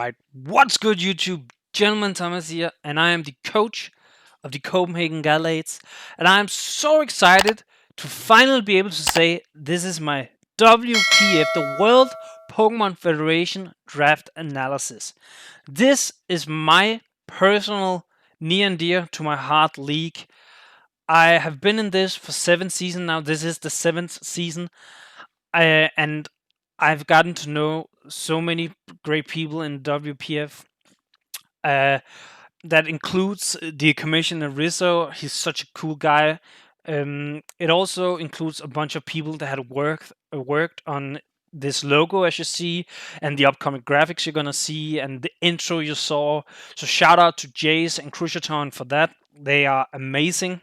Alright, what's good YouTube? Gentleman Thomas here, and I am the coach of the Copenhagen Galates, and I am so excited to finally be able to say this is my WPF, the World Pokemon Federation Draft Analysis. This is my personal near and dear to my heart league. I have been in this for 7 seasons now. This is the 7th season, and I've gotten to know so many great people in WPF. That includes the commissioner Rizzo. He's such a cool guy. It also includes a bunch of people that had worked on this logo, as you see, and the upcoming graphics you're gonna see, and the intro you saw. So shout out to Jace and Cruciaton for that. They are amazing.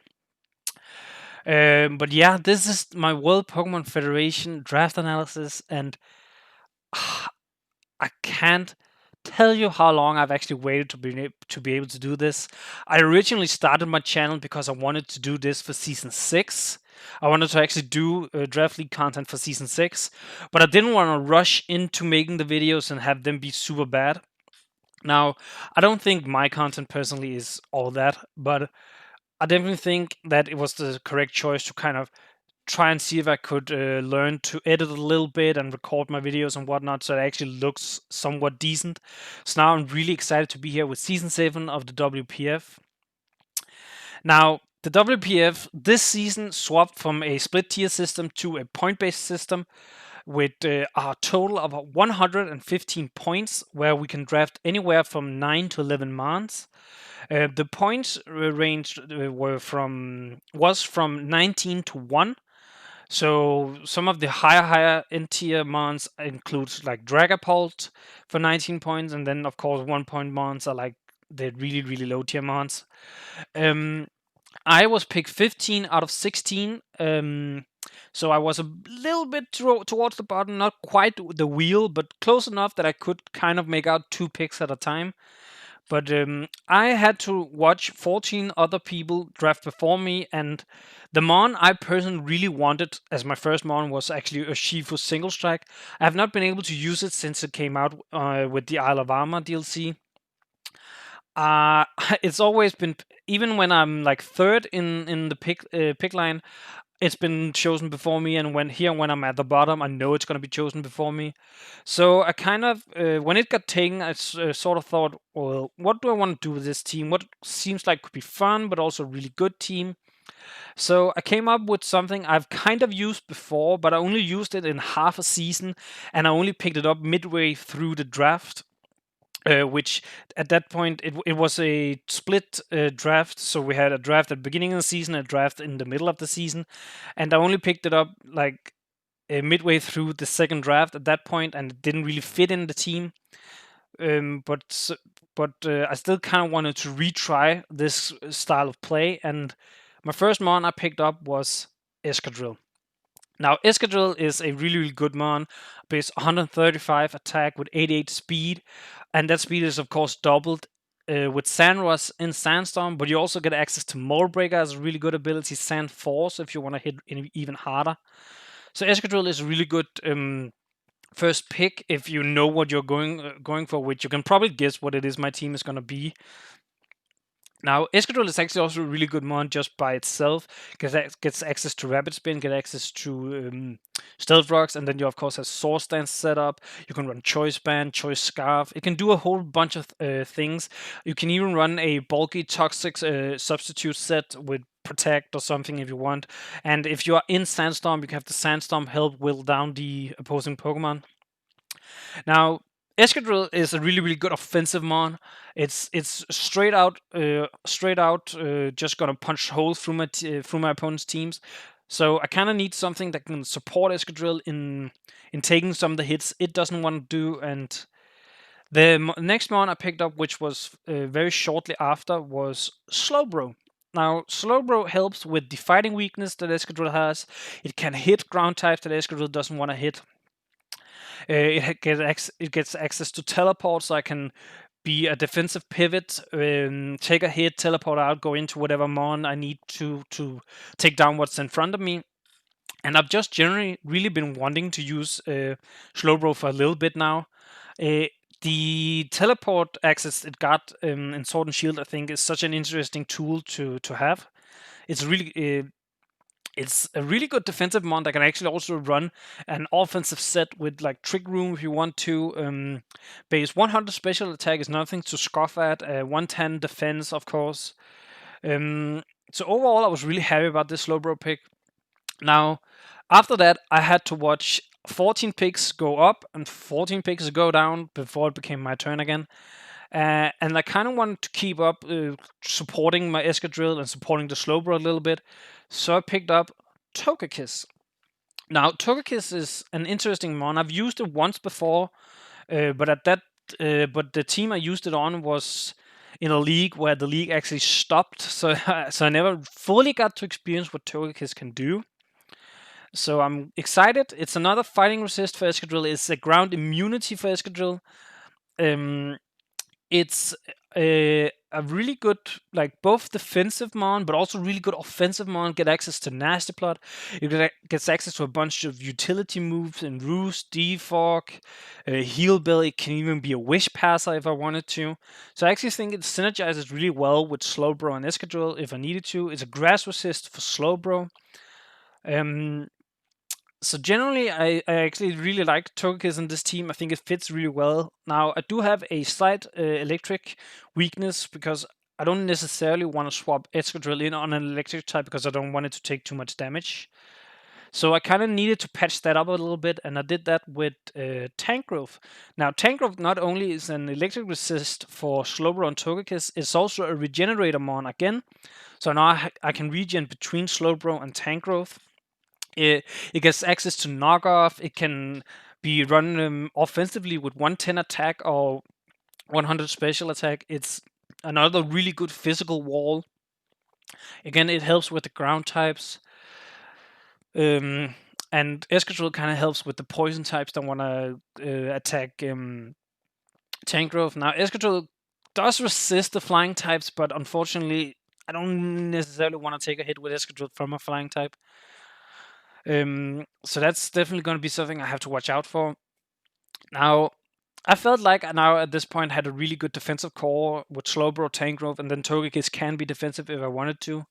But yeah, this is my World Pokemon Federation draft analysis, and I can't tell you how long I've actually waited to be able to do this. I originally started my channel because I wanted to do this for season 6. I wanted to actually do draft league content for season 6, but I didn't want to rush into making the videos and have them be super bad. Now, I don't think my content personally is all that, but I definitely think that it was the correct choice to kind of try and see if I could learn to edit a little bit and record my videos and whatnot so it actually looks somewhat decent. So now I'm really excited to be here with season 7 of the WPF. Now, the WPF this season swapped from a split tier system to a point-based system with a total of 115 points, where we can draft anywhere from 9 to 11 mons. The points range was from 19 to 1. So some of the higher end tier mons includes like Dragapult for 19 points, and then of course 1 point mons are like the really low tier mons. I was picked 15 out of 16. So I was a little bit towards the bottom, not quite the wheel, but close enough that I could kind of make out 2 picks at a time. But I had to watch 14 other people draft before me, and the Mon I personally really wanted as my first Mon was actually a Shifu Single Strike. I have not been able to use it since it came out with the Isle of Armor DLC. It's always been, even when I'm like third in the pick line, it's been chosen before me, and when I'm at the bottom, I know it's going to be chosen before me. So I kind of, when it got taken, I sort of thought, well, what do I want to do with this team? What seems like could be fun, but also a really good team? So I came up with something I've kind of used before, but I only used it in half a season, and I only picked it up midway through the draft. Which at that point it was a split draft, so we had a draft at the beginning of the season, a draft in the middle of the season, and I only picked it up like midway through the second draft at that point, and it didn't really fit in the team. But I still kind of wanted to retry this style of play, and my first mon I picked up was Escadrille. Now, Escadrille is a really good mon, base 135 attack with 88 speed, and that speed is of course doubled with Sandrush in Sandstorm, but you also get access to Moldbreaker as a really good ability, Sand Force if you want to hit even harder. So Escadrille is a really good first pick if you know what you're going for, which you can probably guess what it is my team is going to be. Now, Escadrille is actually also a really good mon just by itself, because it gets access to Rapid Spin, get access to Stealth Rocks, and then you of course have Source Dance set up. You can run Choice Band, Choice Scarf. It can do a whole bunch of things. You can even run a bulky Toxic substitute set with Protect or something if you want. And if you are in Sandstorm, you can have the Sandstorm help whittle down the opposing Pokemon. Now, Escadrille is a really good offensive mon. It's straight out just gonna punch holes through my opponent's teams. So I kind of need something that can support Escadrille in taking some of the hits it doesn't want to do. And the next mon I picked up, which was very shortly after, was Slowbro. Now, Slowbro helps with the fighting weakness that Escadrille has. It can hit ground types that Escadrille doesn't want to hit. It gets access to teleport, so I can be a defensive pivot, take a hit, teleport out, go into whatever mon I need to take down what's in front of me. And I've just generally really been wanting to use Slowbro for a little bit now. The teleport access it got in Sword and Shield, I think, is such an interesting tool to have. It's really it's a really good defensive mon that can actually also run an offensive set with like Trick Room if you want to. Base 100 special attack is nothing to scoff at. 110 defense, of course. So overall, I was really happy about this Slowbro pick. Now, after that, I had to watch 14 picks go up and 14 picks go down before it became my turn again. And I kind of wanted to keep up supporting my Escadrille and supporting the Slowbro a little bit. So I picked up Togekiss. Now, Togekiss is an interesting mon. I've used it once before, but but the team I used it on was in a league where the league actually stopped, so so I never fully got to experience what Togekiss can do. So I'm excited. It's another fighting resist for Escadrille. It's a ground immunity for Escadrille. Um, it's a really good, like both defensive mon, but also really good offensive mon. Get access to Nasty Plot. You gets access to a bunch of utility moves and Roost, Defog, Heal Bill. It can even be a Wish Passer if I wanted to. So I actually think it synergizes really well with Slowbro and Escadrille if I needed to. It's a grass resist for Slowbro. So generally, I actually really like Togekiss in this team. I think it fits really well. Now, I do have a slight electric weakness because I don't necessarily want to swap Escadrille in on an electric type because I don't want it to take too much damage. So I kind of needed to patch that up a little bit, and I did that with Tank Growth. Now, Tank Growth not only is an electric resist for Slowbro and Togekiss, it's also a regenerator mon again. So now I can regen between Slowbro and Tank Growth. It gets access to knockoff. It can be run offensively with 110 attack or 100 special attack. It's another really good physical wall. Again, it helps with the ground types. And Escadrille kind of helps with the poison types that want to attack Tank Growth. Now, Escadrille does resist the flying types, but unfortunately, I don't necessarily want to take a hit with Escadrille from a flying type. So that's definitely going to be something I have to watch out for. Now, I felt like I now at this point had a really good defensive core with Slowbro, Tank Growth, and then Togekiss can be defensive if I wanted to.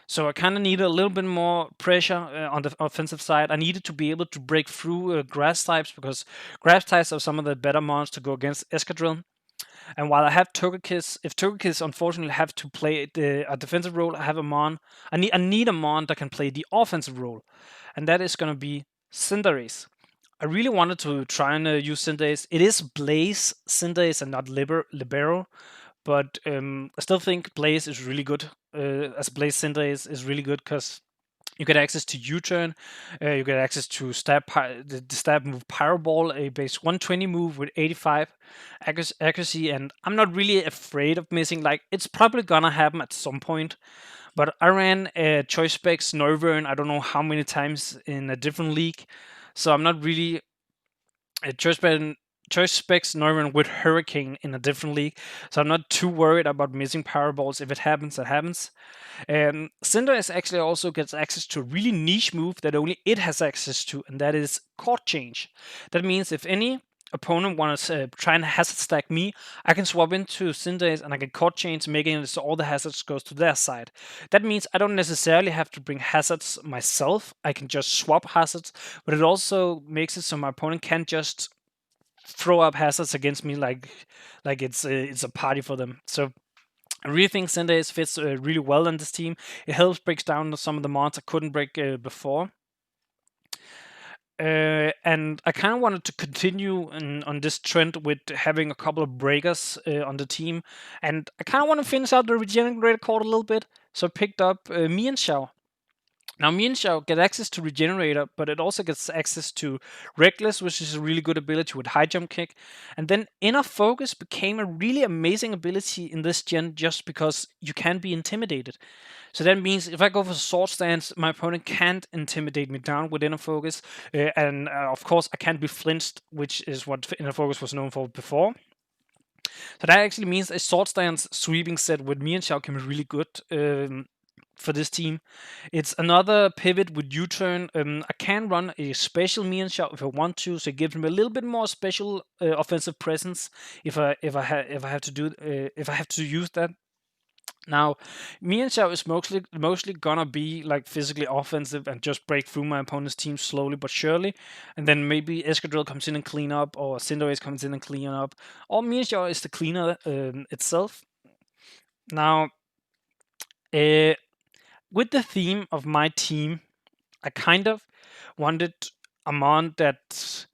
So I kind of needed a little bit more pressure on the offensive side. I needed to be able to break through grass types because grass types are some of the better mons to go against Escadrille. And while I have Togekiss, if Togekiss unfortunately have to play a defensive role, I have a mon. I need a mon that can play the offensive role, and that is going to be Cinderace. I really wanted to try and use Cinderace. It is Blaze Cinderace and not Libero, but I still think Blaze is really good. As Blaze Cinderace is really good because you get access to U-turn, you get access to the stab move Pyro Ball, a base 120 move with 85 accuracy, and I'm not really afraid of missing. Like, it's probably gonna happen at some point, but I ran Choice Specs Noivern I don't know how many times in a different league, so I'm not really Choice Specs Noivern with Hurricane in a different league, so I'm not too worried about missing Power Balls. If it happens, it happens. Cinderace actually also gets access to a really niche move that only it has access to, and that is Court Change. That means if any opponent wants to try and hazard stack me, I can swap into Cinderace and I can Court Change, making it so all the hazards goes to their side. That means I don't necessarily have to bring hazards myself. I can just swap hazards, but it also makes it so my opponent can't just throw up hazards against me like it's a party for them. So I really think Cinderace fits really well in this team. It helps breaks down some of the mons I couldn't break before. And I kind of wanted to continue on this trend with having a couple of breakers on the team. And I kind of want to finish out the regenerator cord a little bit. So I picked up Mienshao. Now, Mienshao get access to Regenerator, but it also gets access to Reckless, which is a really good ability with High Jump Kick. And then Inner Focus became a really amazing ability in this gen just because you can be intimidated. So that means if I go for Sword Stance, my opponent can't intimidate me down with Inner Focus. And of course, I can't be flinched, which is what Inner Focus was known for before. So that actually means a Sword Stance sweeping set with Mienshao can be really good. for this team. It's another pivot with U-turn. I can run a special Mian shot if I want to, so it gives me a little bit more special offensive presence if I have to do if I have to use that. Now, Mian Xiao is mostly gonna be like physically offensive and just break through my opponent's team slowly but surely, and then maybe Escadrille comes in and clean up, or Cinderace comes in and clean up, or Mian Xiao is the cleaner itself. Now, uh, with the theme of my team, I kind of wanted a mon that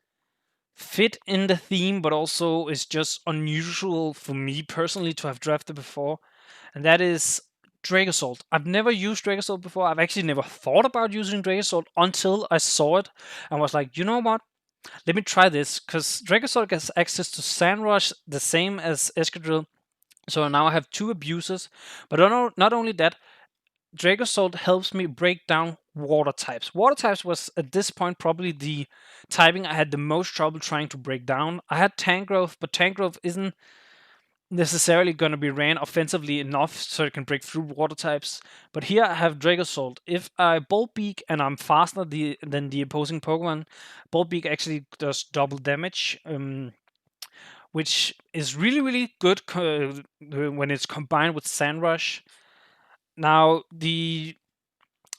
fit in the theme, but also is just unusual for me personally to have drafted before, and that is Dracozolt. I've never used Dracozolt before. I've actually never thought about using Dracozolt until I saw it and was like, you know what? Let me try this, because Dracozolt gets access to Sandrush the same as Escadrille. So now I have two abusers, but not only that, Dracozolt helps me break down water types. Water types was at this point probably the typing I had the most trouble trying to break down. I had Tank Growth, but Tank Growth isn't necessarily going to be ran offensively enough so it can break through water types. But here I have Dracozolt. If I Bolt Beak and I'm faster than the opposing Pokemon, Bolt Beak actually does double damage, which is really, really good when it's combined with Sandrush. Now, the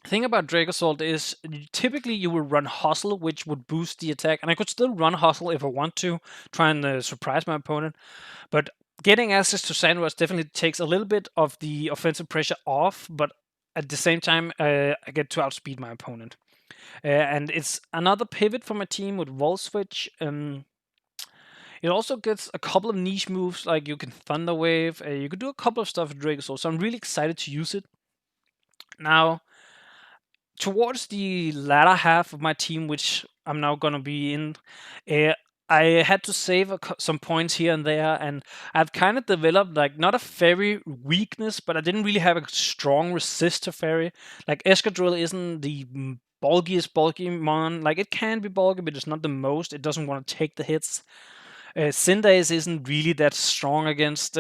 thing about Dracozolt is typically you will run Hustle, which would boost the attack, and I could still run Hustle if I want to, try and surprise my opponent. But getting access to Sandrush definitely takes a little bit of the offensive pressure off, but at the same time, I get to outspeed my opponent. And it's another pivot for my team with Volt Switch. It also gets a couple of niche moves, like you can Thunder Wave, you can do a couple of stuff with Dracozolt, so I'm really excited to use it. Now, towards the latter half of my team, which I'm now gonna be in, I had to save some points here and there, and I've kind of developed like not a fairy weakness, but I didn't really have a strong resist to fairy. Like Escadrille isn't the bulkiest bulky mon. Like it can be bulky, but it's not the most. It doesn't want to take the hits. Cinderace isn't really that strong against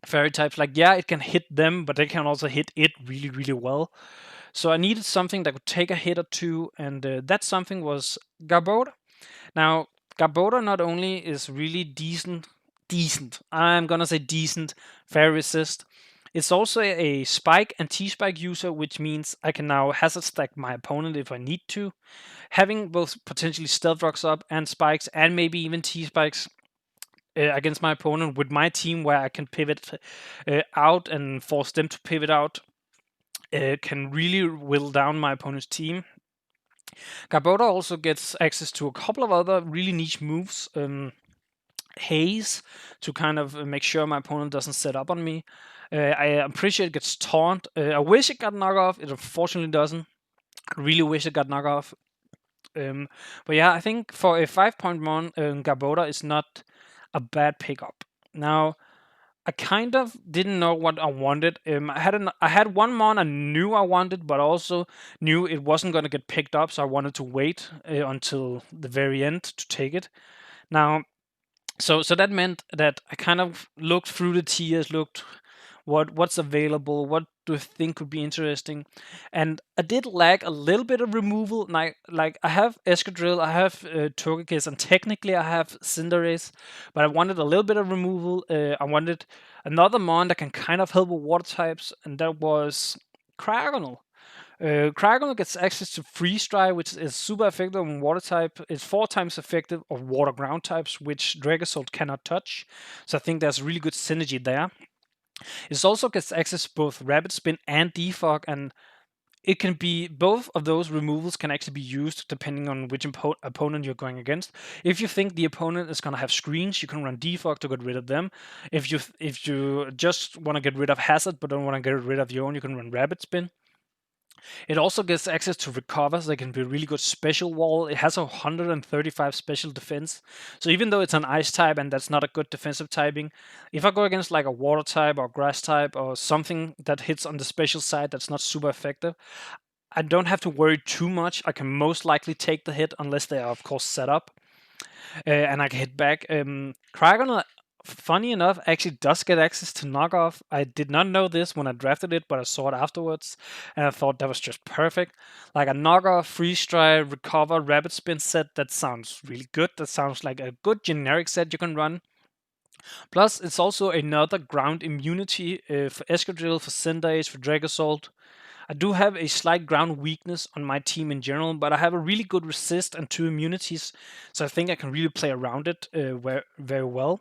fairy types. Like yeah, it can hit them, but they can also hit it really really well. So I needed something that could take a hit or two, and that something was Garbodor. Now, Garbodor not only is really decent, I'm gonna say decent, fair resist, it's also a spike and T-spike user, which means I can now hazard stack my opponent if I need to. Having both potentially stealth rocks up and spikes, and maybe even T-spikes against my opponent with my team, where I can pivot out and force them to pivot out, can really whittle down my opponent's team. Garbodor also gets access to a couple of other really niche moves. Haze, to kind of make sure my opponent doesn't set up on me. I'm pretty sure it gets taunt. I wish it got knockoff. It unfortunately doesn't. I really wish it got knockoff. But yeah, I think for a 5-point mon, Garbodor is not a bad pickup. Now, I kind of didn't know what I wanted. I had one mon I knew I wanted, but also knew it wasn't going to get picked up, so I wanted to wait until the very end to take it. Now, so that meant that I kind of looked through the tiers, looked what's available, what do I think could be interesting, and I did lack a little bit of removal. Like I have Escadrille, I have Togekiss, and technically I have Cinderace, but I wanted a little bit of removal. I wanted another mon that can kind of help with water types, and that was Cryogonal. Cryogonal gets access to Freeze Dry, which is super effective on water type. It's 4 times effective on water ground types, which Dracozolt cannot touch. So I think there's really good synergy there. It also gets access to both Rapid Spin and Defog, and it can be both of those removals can actually be used depending on which opponent you're going against. If you think the opponent is going to have screens, you can run Defog to get rid of them. If you just want to get rid of Hazard but don't want to get rid of your own, you can run Rapid Spin. It also gets access to recover, so it can be a really good special wall. It has a 135 special defense. So even though it's an ice type and that's not a good defensive typing, if I go against like a water type or grass type or something that hits on the special side that's not super effective, I don't have to worry too much. I can most likely take the hit unless they are, of course, set up. And I can hit back. Cryogonal, funny enough, actually does get access to knockoff. I did not know this when I drafted it, but I saw it afterwards, and I thought that was just perfect. Like a knockoff, freeze strike, recover, rapid spin set. That sounds really good. That sounds like a good generic set you can run. Plus, it's also another ground immunity for Escadrille, for Cinderace, for Dragosolt. I do have a slight ground weakness on my team in general, but I have a really good resist and 2 immunities, so I think I can really play around it very well.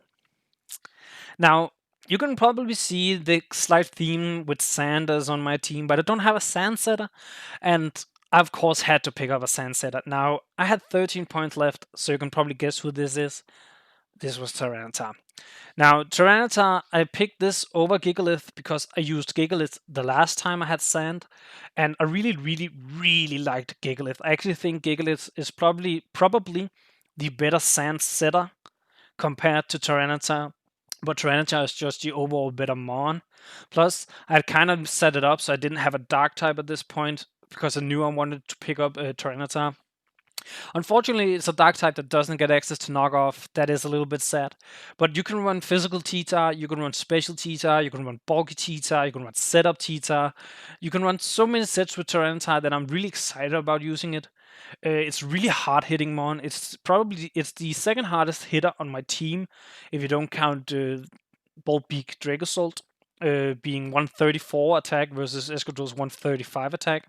Now, you can probably see the slight theme with Sanders on my team, but I don't have a Sand setter, and I of course had to pick up a Sand setter. Now, I had 13 points left, so you can probably guess who this is. This was Tyranitar. Now, Tyranitar, I picked this over Gigalith because I used Gigalith the last time I had Sand, and I really liked Gigalith. I actually think Gigalith is probably the better Sand setter compared to Tyranitar, but Tyranitar is just the overall better Mon. Plus, I had kind of set it up so I didn't have a Dark type at this point because I knew I wanted to pick up Tyranitar. Unfortunately, it's a Dark type that doesn't get access to knockoff. That is a little bit sad. But you can run physical T-Tar, you can run special T-Tar, you can run bulky T-Tar, you can run setup T-Tar. You can run so many sets with Tyranitar that I'm really excited about using it. It's really hard hitting Mon. It's the second hardest hitter on my team if you don't count Bolt Beak Dragosolt being 134 attack versus Escadrille's 135 attack.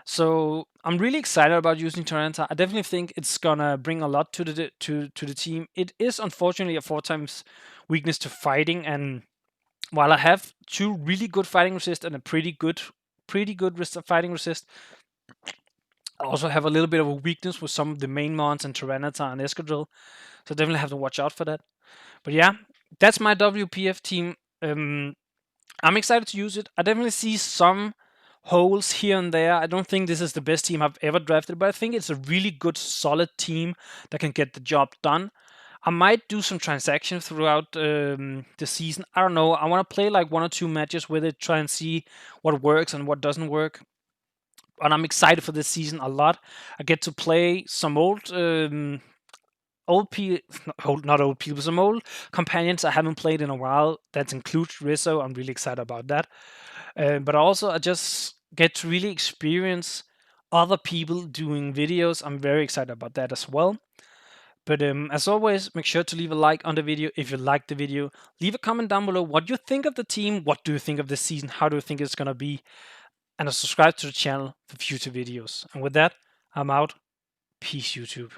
So I'm really excited about using Tyranitar. I definitely think it's gonna bring a lot to the team. It is unfortunately a 4x weakness to fighting, and while I have 2 really good fighting resist and a pretty good fighting resist, I also have a little bit of a weakness with some of the main mons and Tyranitar and Escadrille, so definitely have to watch out for that. But yeah, that's my WPF team. I'm excited to use it. I definitely see some holes here and there. I don't think this is the best team I've ever drafted, but I think it's a really good, solid team that can get the job done. I might do some transactions throughout the season. I don't know. I want to play like 1 or 2 matches with it, try and see what works and what doesn't work. And I'm excited for this season a lot. I get to play some not old people, some old companions I haven't played in a while. That includes Rizzo. I'm really excited about that. But also, I just get to really experience other people doing videos. I'm very excited about that as well. But as always, make sure to leave a like on the video if you liked the video. Leave a comment down below what you think of the team, what do you think of this season, how do you think it's going to be, and subscribe to the channel for future videos. And with that, I'm out. Peace, YouTube.